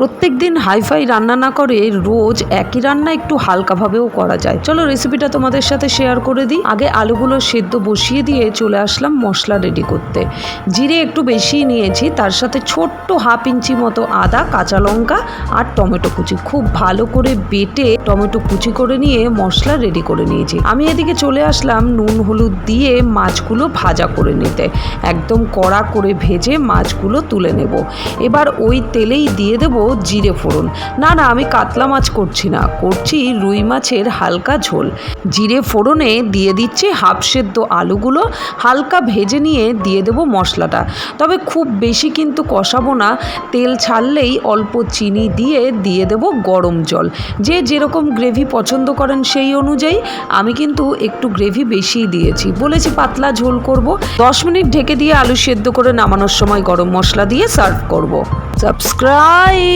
প্রত্যেক দিন হাইফাই রান্না না করে রোজ একই রান্না একটু হালকাভাবেও করা যায়। চলো রেসিপিটা তোমাদের সাথে শেয়ার করে দিই। আগে আলুগুলো সেদ্ধ বসিয়ে দিয়ে চলে আসলাম মশলা রেডি করতে। জিরে একটু বেশি নিয়েছি, তার সাথে ছোট্ট হাফ ইঞ্চি মতো আদা, কাঁচা লঙ্কা আর টমেটো কুচি খুব ভালো করে বেটে টমেটো কুচি করে নিয়ে মশলা রেডি করে নিয়েছি। আমি এদিকে চলে আসলাম নুন হলুদ দিয়ে মাছগুলো ভাজা করে নিতে। একদম কড়া করে ভেজে মাছগুলো তুলে নেব। এবার ওই তেলেই দিয়ে দেবো জিরে ফোড়ন। না আমি কাতলা মাছ করছি না, করছি রুই মাছের হালকা ঝোল। জিরে ফোড়নে দিয়ে দিচ্ছি হাফ সেদ্ধ আলুগুলো, হালকা ভেজে নিয়ে দিয়ে দেবো মশলাটা। তবে খুব বেশি কিন্তু কষাবো না, তেল ছাড়লেই অল্প চিনি দিয়ে দেবো গরম জল। যে যেরকম গ্রেভি পছন্দ করেন সেই অনুযায়ী। আমি কিন্তু একটু গ্রেভি বেশিই দিয়েছি, বলেছি পাতলা ঝোল করব। 10 মিনিট ঢেকে দিয়ে আলু সেদ্ধ করে নামানোর সময় গরম মশলা দিয়ে সার্ভ করব। সাবস্ক্রাইব।